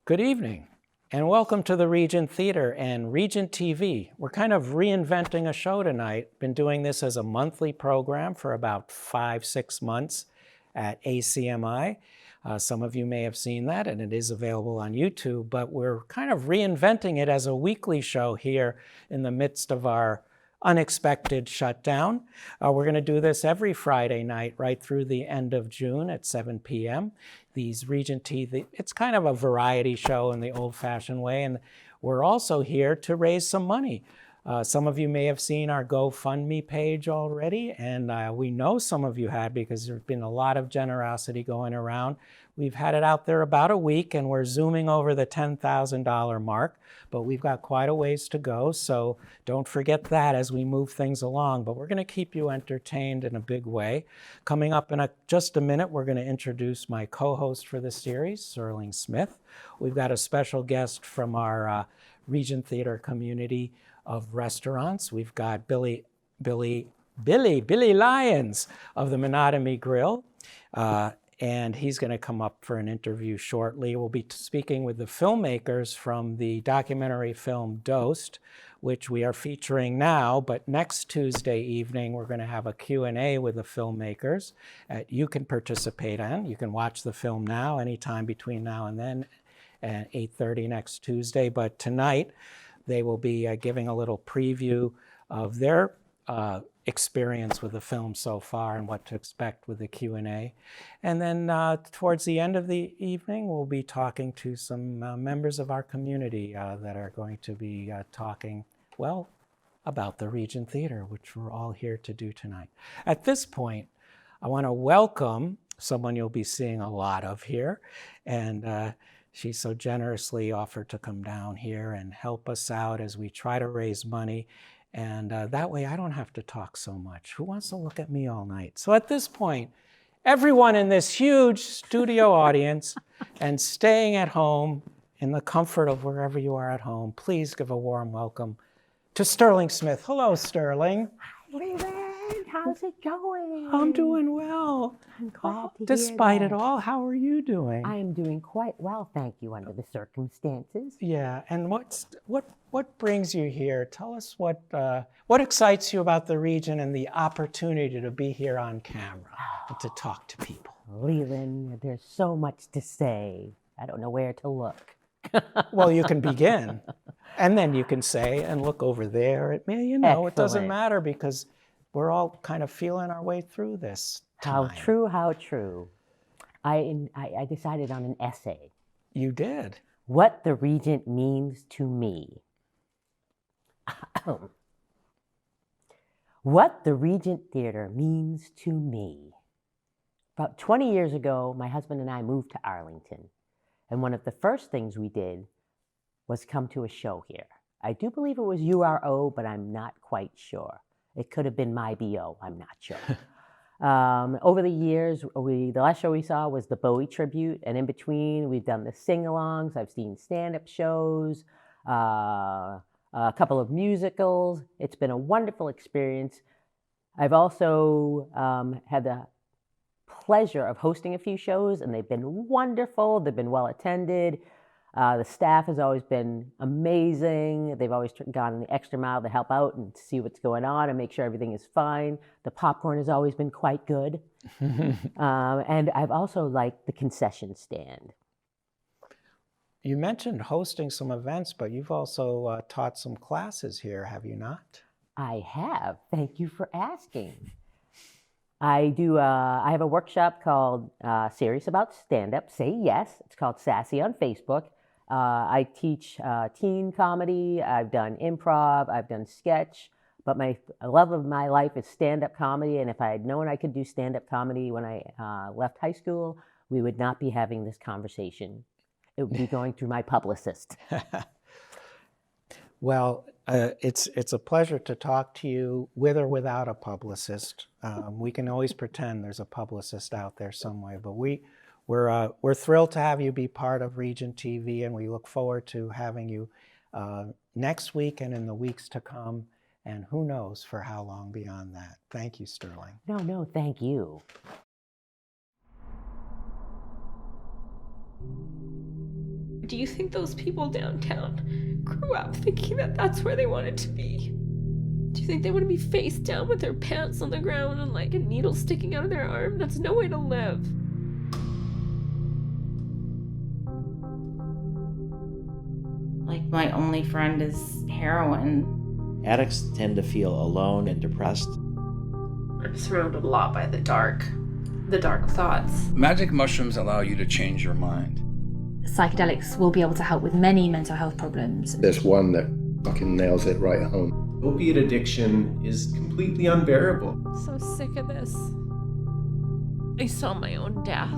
Good evening, and welcome to the Regent Theater and Regent TV. We're kind of reinventing a show tonight. Been doing this as a monthly program for about 5-6 months at ACMI. Some of you may have seen that, and it is available on YouTube, but we're kind of reinventing it as a weekly show here in the midst of our unexpected shutdown. We're going to do this every Friday night right through the end of June at 7 p.m. These Regent TV, it's kind of a variety show in the old-fashioned way, and we're also here to raise some money. Some of you may have seen our GoFundMe page already, and we know some of you had because there's been a lot of generosity going around. We've had it out there about a week, and we're zooming over the $10,000 mark, but we've got quite a ways to go, so don't forget that as we move things along. But we're going to keep you entertained in a big way. Coming up in just a minute, we're going to introduce my co-host for the series, Sterling Smith. We've got a special guest from our Regent Theater community of restaurants. We've got Billy Lyons of the Monotony Grill. And he's going to come up for an interview shortly. We'll be speaking with the filmmakers from the documentary film Dosed, which we are featuring now, but next Tuesday evening, we're going to have a Q&A with the filmmakers that you can participate in. You can watch the film now, anytime between now and then, at 8:30 next Tuesday. But tonight, they will be giving a little preview of their experience with the film so far and what to expect with the Q&A. And then towards the end of the evening, we'll be talking to some members of our community that are going to be talking, well, about the Regent Theater, which we're all here to do tonight. At this point, I want to welcome someone you'll be seeing a lot of here. And she so generously offered to come down here and help us out as we try to raise money. And that way I don't have to talk so much. Who wants to look at me all night? So at this point, everyone in this huge studio audience and staying at home in the comfort of wherever you are at home, please give a warm welcome to Sterling Smith. Hello, Sterling. Hi, Leland. How's it going? I'm doing well. I'm glad to Despite hear it that. all, how are you doing? I am doing quite well, thank you, under the circumstances. Yeah, and what brings you here? Tell us what excites you about the region and the opportunity to be here on camera and to talk to people. Leland, there's so much to say. I don't know where to look. Well, you can begin, and then you can say, and look over there. It doesn't matter because we're all kind of feeling our way through this time. How true, how true. I decided on an essay. You did? What the Regent means to me. What the Regent Theater means to me. About 20 years ago, my husband and I moved to Arlington. And one of the first things we did was come to a show here. I do believe it was URO, but I'm not quite sure. It could have been My BO, I'm not sure. Over the years, the last show we saw was the Bowie tribute, and in between, we've done the sing-alongs. I've seen stand-up shows, a couple of musicals. It's been a wonderful experience. I've also had the pleasure of hosting a few shows, and they've been wonderful. They've been well attended. The staff has always been amazing. They've always gone the extra mile to help out and see what's going on and make sure everything is fine. The popcorn has always been quite good. And I've also liked the concession stand. You mentioned hosting some events, but you've also taught some classes here, have you not? I have. Thank you for asking. I have a workshop called Serious About Stand-Up, Say Yes. It's called Sassy on Facebook. I teach teen comedy. I've done improv. I've done sketch. But my love of my life is stand-up comedy. And if I had known I could do stand-up comedy when I left high school, we would not be having this conversation. It would be going through my publicist. Well, it's a pleasure to talk to you with or without a publicist. We can always pretend there's a publicist out there somewhere, but we're thrilled to have you be part of Regent TV, and we look forward to having you next week and in the weeks to come, and who knows for how long beyond that. Thank you, Sterling. No, thank you. Do you think those people downtown grew up thinking that that's where they wanted to be? Do you think they want to be face down with their pants on the ground and like a needle sticking out of their arm? That's no way to live. Like, my only friend is heroin. Addicts tend to feel alone and depressed. I'm surrounded a lot by the dark thoughts. Magic mushrooms allow you to change your mind. Psychedelics will be able to help with many mental health problems. There's one that fucking nails it right home. Opiate addiction is completely unbearable. So sick of this. I saw my own death.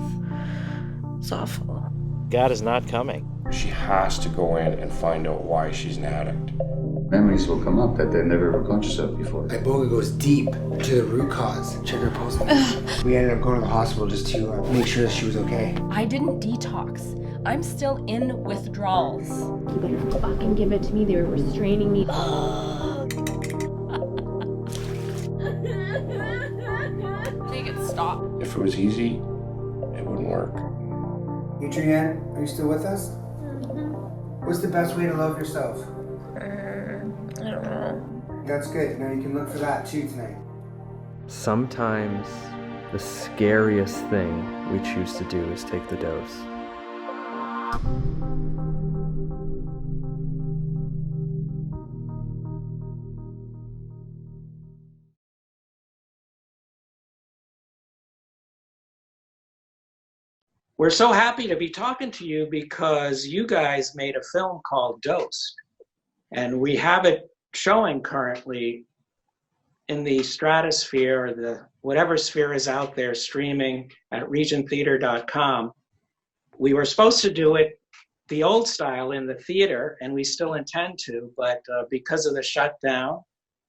It's awful. God is not coming. She has to go in and find out why she's an addict. Memories will come up that they never were conscious of before. Iboga goes deep to the root cause. Check her pulse. We ended up going to the hospital just to make sure that she was okay. I didn't detox. I'm still in withdrawals. You better fucking give it to me. They were restraining me. Make it stop. If it was easy, it wouldn't work. Adrienne, are you still with us? What's the best way to love yourself? I don't know. That's good. Now you can look for that too tonight. Sometimes the scariest thing we choose to do is take the dose. We're so happy to be talking to you because you guys made a film called Dosed, and we have it showing currently in the stratosphere, or the whatever sphere is out there, streaming at regenttheater.com. We were supposed to do it the old style in the theater, and we still intend to, but because of the shutdown,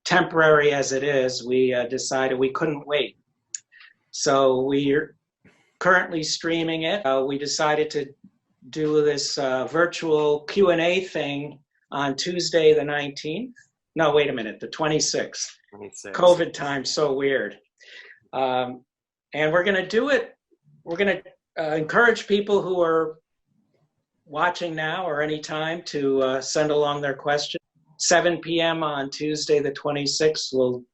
temporary as it is, we decided we couldn't wait. So we're currently streaming it. We decided to do this virtual Q&A thing on Tuesday the 19th. No, wait a minute, the 26th. COVID time, so weird. And we're gonna do it, we're gonna encourage people who are watching now or anytime to send along their questions. 7 p.m. on Tuesday the 26th, we'll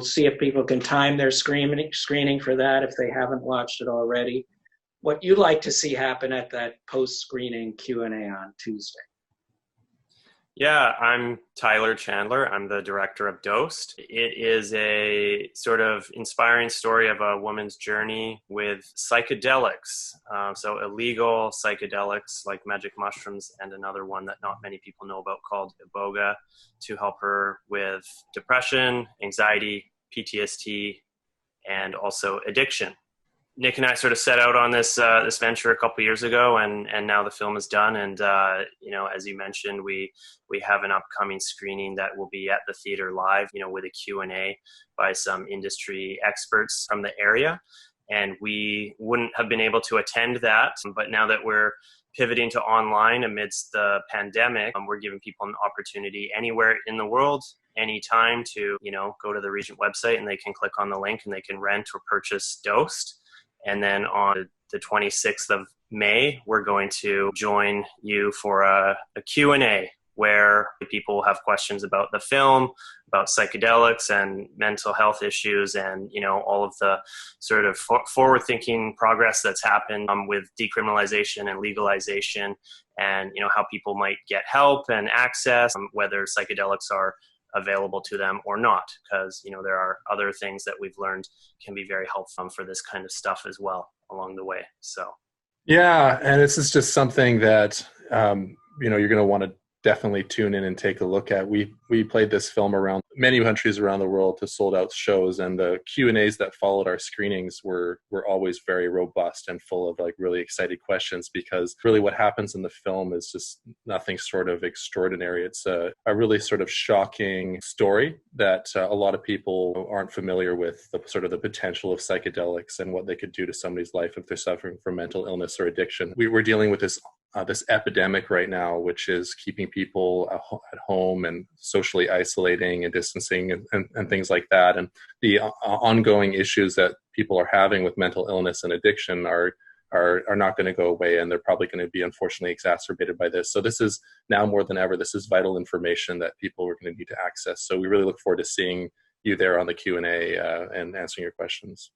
see if people can time their screening for that if they haven't watched it already. What you'd like to see happen at that post-screening Q&A on Tuesday. Yeah, I'm Tyler Chandler. I'm the director of Dosed. It is a sort of inspiring story of a woman's journey with psychedelics. So illegal psychedelics like magic mushrooms, and another one that not many people know about called Iboga, to help her with depression, anxiety, PTSD, and also addiction. Nick and I sort of set out on this this venture a couple years ago, and now the film is done. And as you mentioned, we have an upcoming screening that will be at the theater live, with a Q&A by some industry experts from the area. And we wouldn't have been able to attend that, but now that we're pivoting to online amidst the pandemic, we're giving people an opportunity anywhere in the world, anytime, to go to the Regent website, and they can click on the link and they can rent or purchase Dosed. And then on the 26th of May, we're going to join you for a Q&A where people have questions about the film, about psychedelics and mental health issues, and all of the sort of forward-thinking progress that's happened with decriminalization and legalization, and how people might get help and access, whether psychedelics are available to them or not, because there are other things that we've learned can be very helpful for this kind of stuff as well along the way. So yeah, and this is just something that you're going to want to definitely tune in and take a look at. We played this film around many countries around the world to sold out shows, and the Q&As that followed our screenings were always very robust and full of really exciting questions, because really what happens in the film is just nothing sort of extraordinary. It's a really sort of shocking story that a lot of people aren't familiar with, the sort of the potential of psychedelics and what they could do to somebody's life if they're suffering from mental illness or addiction. We're dealing with this epidemic right now, which is keeping people at home and socially isolating and distancing and things like that. And the ongoing issues that people are having with mental illness and addiction are are not going to go away, and they're probably going to be unfortunately exacerbated by this. So this is now more than ever, this is vital information that people are going to need to access. So we really look forward to seeing you there on the Q&A and answering your questions.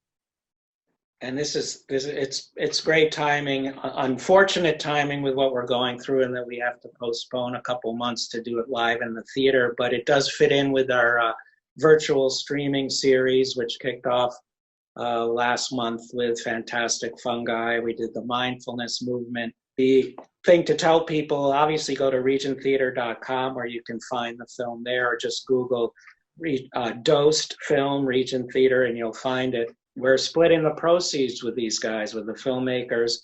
And it's great timing, unfortunate timing with what we're going through, and that we have to postpone a couple months to do it live in the theater, but it does fit in with our virtual streaming series, which kicked off last month with Fantastic Fungi. We did the mindfulness movement. The thing to tell people, obviously go to regenttheater.com where you can find the film there, or just Google Dosed Film Regent Theater and you'll find it. We're splitting the proceeds with these guys, with the filmmakers.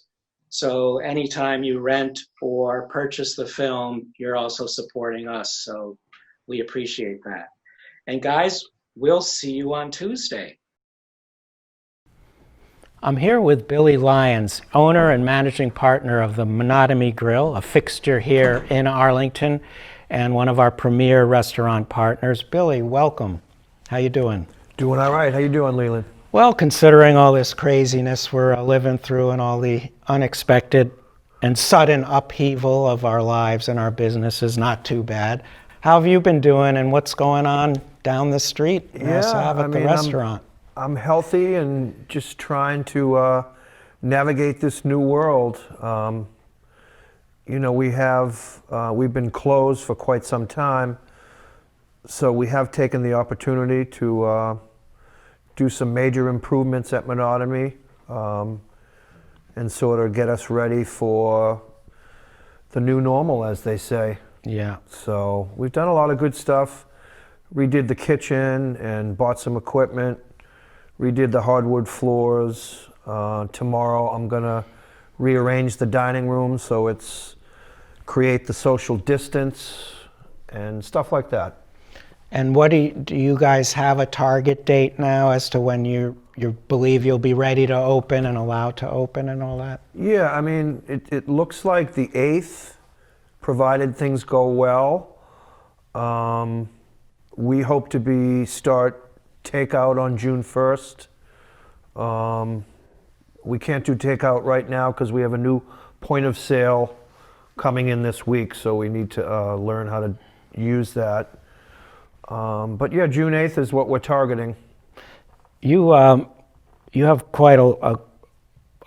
So anytime you rent or purchase the film, you're also supporting us. So we appreciate that. And guys, we'll see you on Tuesday. I'm here with Billy Lyons, owner and managing partner of the Monotony Grill, a fixture here in Arlington and one of our premier restaurant partners. Billy, welcome. How you doing? Doing all right. How you doing, Leland? Well, considering all this craziness we're living through and all the unexpected and sudden upheaval of our lives and our businesses, not too bad. How have you been doing, and what's going on down the street at the restaurant? I'm healthy and just trying to navigate this new world. You know, we've been closed for quite some time, so we have taken the opportunity to do some major improvements at Monotony and sort of get us ready for the new normal, as they say. Yeah. So we've done a lot of good stuff. Redid the kitchen and bought some equipment. Redid the hardwood floors. Tomorrow I'm gonna rearrange the dining room so it's create the social distance and stuff like that. And what do you guys have a target date now as to when you believe you'll be ready to open and allowed to open and all that? Yeah, I mean, it looks like the 8th, provided things go well. We hope to start takeout on June 1st. We can't do takeout right now because we have a new point of sale coming in this week, so we need to learn how to use that. But yeah, June 8th is what we're targeting. You have quite a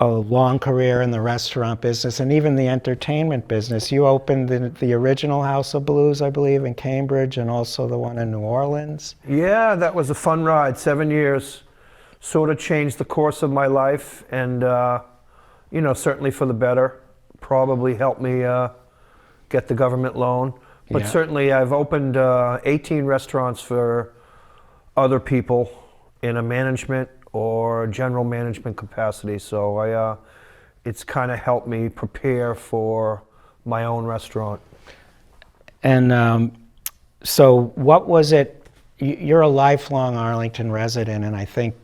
long career in the restaurant business and even the entertainment business. You opened the original House of Blues, I believe, in Cambridge, and also the one in New Orleans. Yeah, that was a fun ride. 7 years, sort of changed the course of my life, and you know, certainly for the better. Probably helped me get the government loan. But Yeah. certainly I've opened 18 restaurants for other people in a management or general management capacity. So it's kind of helped me prepare for my own restaurant. And so what was it, you're a lifelong Arlington resident, and I think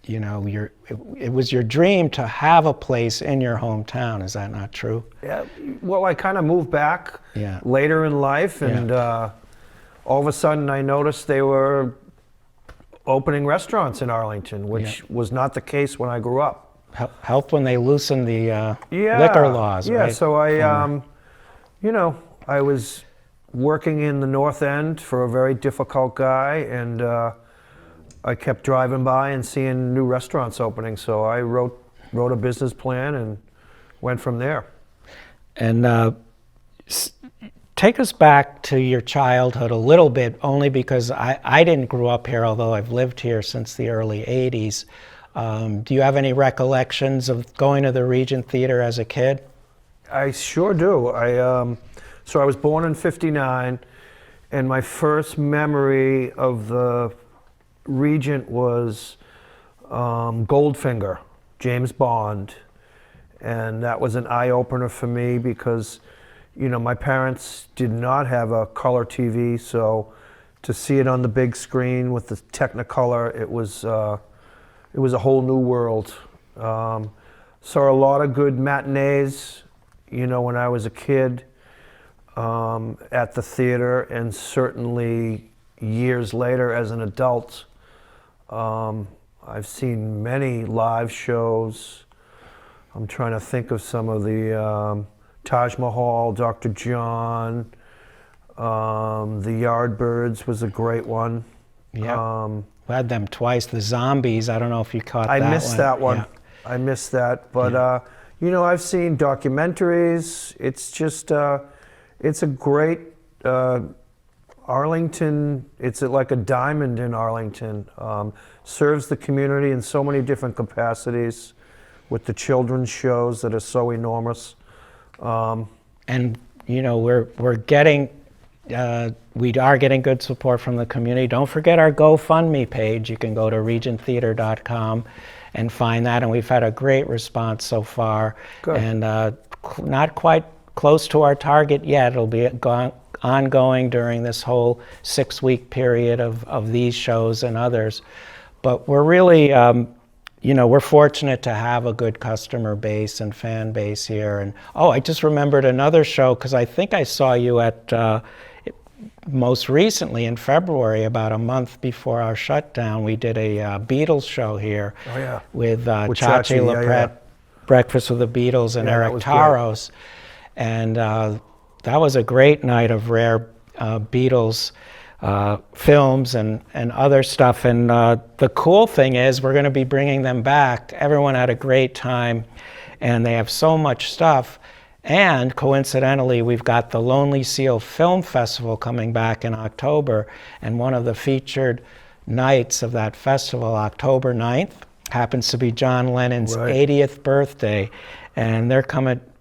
it was your dream to have a place in your hometown. Is that not true? Yeah, well, I kind of moved back Yeah. later in life, and all of a sudden I noticed they were opening restaurants in Arlington, which was not the case when I grew up. Helped when they loosened the liquor laws, Yeah, right? so I was working in the North End for a very difficult guy, and I kept driving by and seeing new restaurants opening, so I wrote a business plan and went from there. And take us back to your childhood a little bit, only because I didn't grow up here, although I've lived here since the early 80s. Do you have any recollections of going to the Regent Theater as a kid? I sure do. So I was born in '59, and my first memory of the Regent was Goldfinger, James Bond, and that was an eye-opener for me because, you know, my parents did not have a color TV, so to see it on the big screen with the Technicolor, it was a whole new world. Saw a lot of good matinees, you know, when I was a kid at the theater, and certainly years later as an adult. I've seen many live shows. I'm trying to think of some of the Taj Mahal, Dr. John, the Yardbirds was a great one. Yeah, we had them twice. The Zombies, I don't know if you caught that one. I missed that one. Yeah. I missed that, but you know, I've seen documentaries. It's just, it's a great Arlington. It's like a diamond in Arlington. Serves the community in so many different capacities, with the children's shows that are so enormous. And you know, we're getting. We are getting good support from the community. Don't forget our GoFundMe page. You can go to regenttheater.com and find that. And we've had a great response so far. Good. And not quite close to our target yet. It'll be ongoing during this whole 6-week period of these shows and others. But we're really, you know, we're fortunate to have a good customer base and fan base here. And oh, I just remembered another show, because I think I saw you at most recently in February, about a month before our shutdown. We did a Beatles show here. Oh, yeah. With With Chachi Chachi, LaPrette, yeah. Breakfast with the Beatles, and Yeah, that Eric was great. Taros. And that was a great night of rare Beatles films and other stuff. And the cool thing is we're going to be bringing them back. Everyone had a great time, and they have so much stuff. And coincidentally, we've got the Lonely Seal Film Festival coming back in October, and one of the featured nights of that festival, October 9th, happens to be John Lennon's 80th birthday, and they're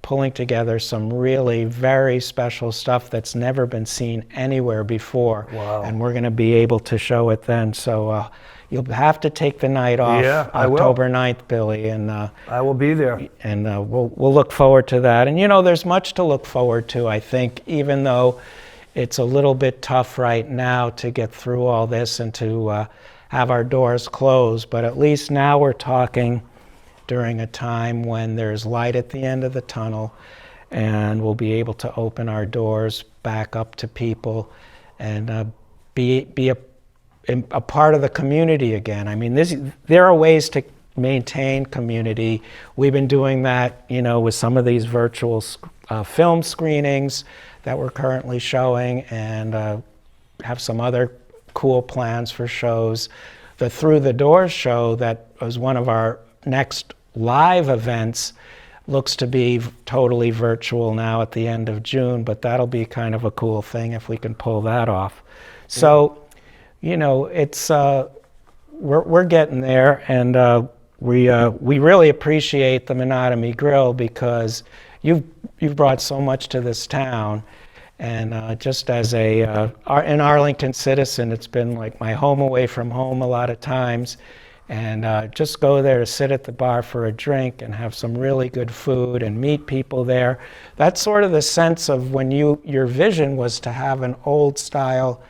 pulling together some really very special stuff that's never been seen anywhere before. Wow. And we're going to be able to show it then. So you'll have to take the night off, Yeah, I will. October 9th, Billy. And I will be there. And we'll look forward to that. And you know, there's much to look forward to, I think, even though it's a little bit tough right now to get through all this and to have our doors closed. But at least now we're talking during a time when there's light at the end of the tunnel, and we'll be able to open our doors back up to people and be a part of the community again. I mean, there are ways to maintain community. We've been doing that, you know, with some of these virtual film screenings that we're currently showing, and have some other cool plans for shows. The Through the Doors show that was one of our next live events looks to be totally virtual now at the end of June, but that'll be kind of a cool thing if we can pull that off. So, you know, it's we're getting there, and we really appreciate the Monotony Grill, because you've brought so much to this town. And just as an Arlington citizen, it's been like my home away from home a lot of times. And just go there to sit at the bar for a drink and have some really good food and meet people there. That's sort of the sense of when your vision was to have an old style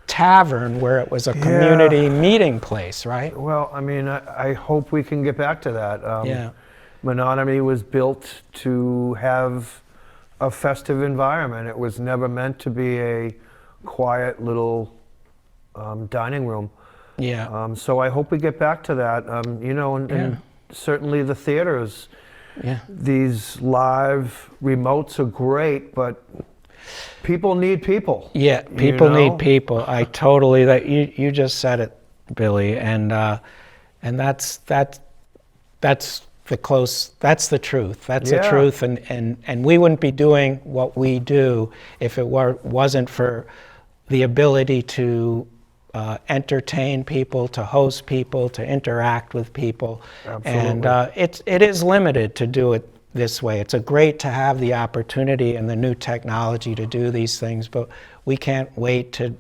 tavern where it was a community meeting place, right? Well, I mean, I hope we can get back to that. Yeah. Monotony was built to have a festive environment. It was never meant to be a quiet little dining room. Yeah. So I hope we get back to that. You know, and certainly the theaters. Yeah. These live remotes are great, but people need people. Yeah, people need people. I totally, that you just said it, Billy, and that's the truth. That's the truth, and we wouldn't be doing what we do if it wasn't for the ability to entertain people, to host people, to interact with people. Absolutely. And it is limited to do it this way. It's great to have the opportunity and the new technology to do these things, but we can't wait to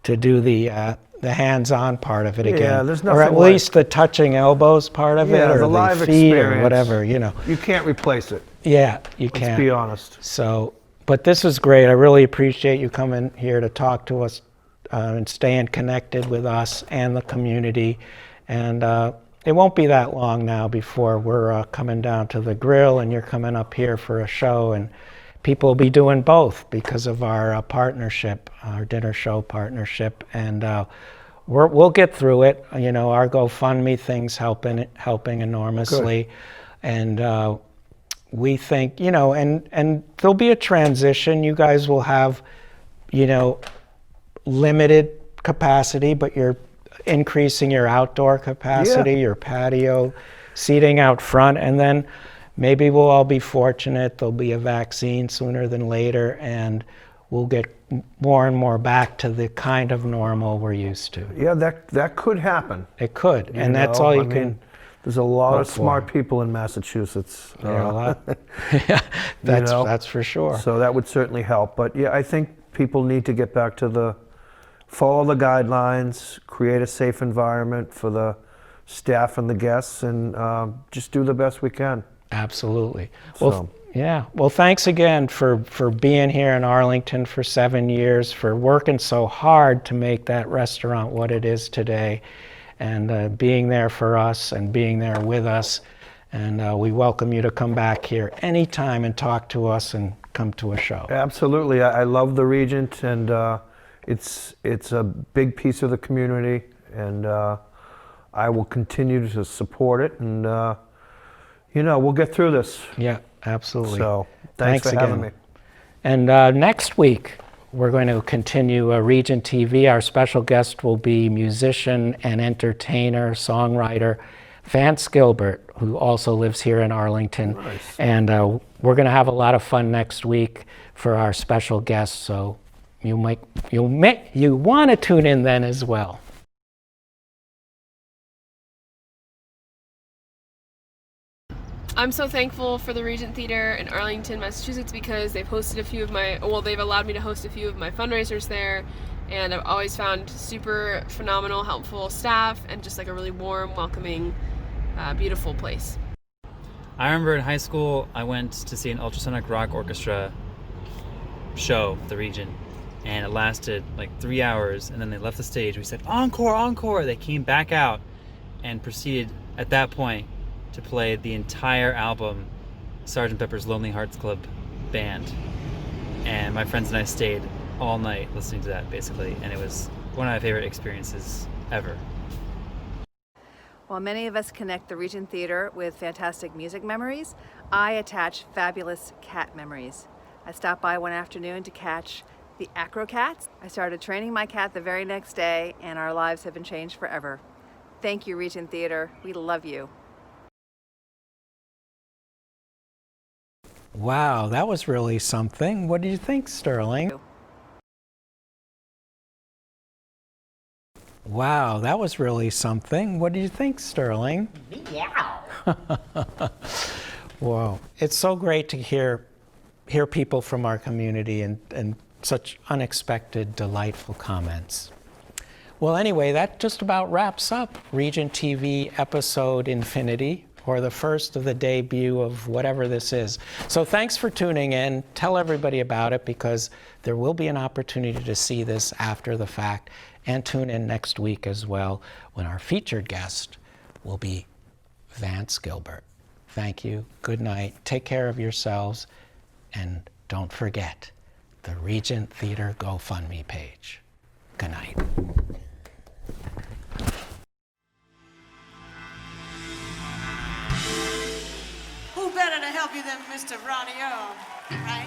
do the hands-on part of it again. Yeah, there's nothing or at least the touching elbows part of it, or the live feet, experience, or whatever, you know. You can't replace it. Yeah, you can't. Let's be honest. So, but this is great. I really appreciate you coming here to talk to us and staying connected with us and the community. And it won't be that long now before we're coming down to the grill and you're coming up here for a show, and people will be doing both because of our partnership, our dinner show partnership. And we'll get through it. You know, our GoFundMe thing's helping enormously. Good. And we think, you know, and there'll be a transition. You guys will have, you know, limited capacity, but you're increasing your outdoor capacity, your patio seating out front, and then maybe we'll all be fortunate. There'll be a vaccine sooner than later, and we'll get more and more back to the kind of normal we're used to. Yeah, that could happen. It could, and that's all you can. There's a lot of smart people in Massachusetts. Yeah, a lot. Yeah, that's for sure. So that would certainly help. But yeah, I think people need to get back to follow the guidelines, create a safe environment for the staff and the guests, and just do the best we can. Absolutely. So. Well, yeah. Well, thanks again for being here in Arlington for 7 years, for working so hard to make that restaurant what it is today, and being there for us and being there with us. And we welcome you to come back here anytime and talk to us and come to a show. Absolutely. I love the Regent, and it's a big piece of the community, and I will continue to support it, and you know, we'll get through this. Yeah, absolutely. So thanks for having me. And next week, we're going to continue Regent TV. Our special guest will be musician and entertainer, songwriter, Vance Gilbert, who also lives here in Arlington. Nice. And we're going to have a lot of fun next week for our special guest, so you want to tune in then as well. I'm so thankful for the Regent Theater in Arlington, Massachusetts, because they've hosted they've allowed me to host a few of my fundraisers there, and I've always found super phenomenal, helpful staff, and just like a really warm, welcoming, beautiful place. I remember in high school, I went to see an ultrasonic rock orchestra show at the Regent, and it lasted like 3 hours, and then they left the stage. We said, "Encore, encore!" They came back out and proceeded at that point to play the entire album, Sgt. Pepper's Lonely Hearts Club Band. And my friends and I stayed all night listening to that, basically, and it was one of my favorite experiences ever. While many of us connect the Regent Theater with fantastic music memories, I attach fabulous cat memories. I stopped by one afternoon to catch the Acrocats. I started training my cat the very next day, and our lives have been changed forever. Thank you, Regent Theater. We love you. Wow, that was really something. What do you think, Sterling? Wow, that was really something. What do you think, Sterling? Meow. Whoa, it's so great to hear people from our community and such unexpected, delightful comments. Well, anyway, that just about wraps up Regent TV episode Infinity, or the first of the debut of whatever this is. So thanks for tuning in. Tell everybody about it, because there will be an opportunity to see this after the fact, and tune in next week as well, when our featured guest will be Vance Gilbert. Thank you. Good night. Take care of yourselves. And don't forget the Regent Theater GoFundMe page. Good night. Who better to help you than Mr. Ronnie Earl? Right?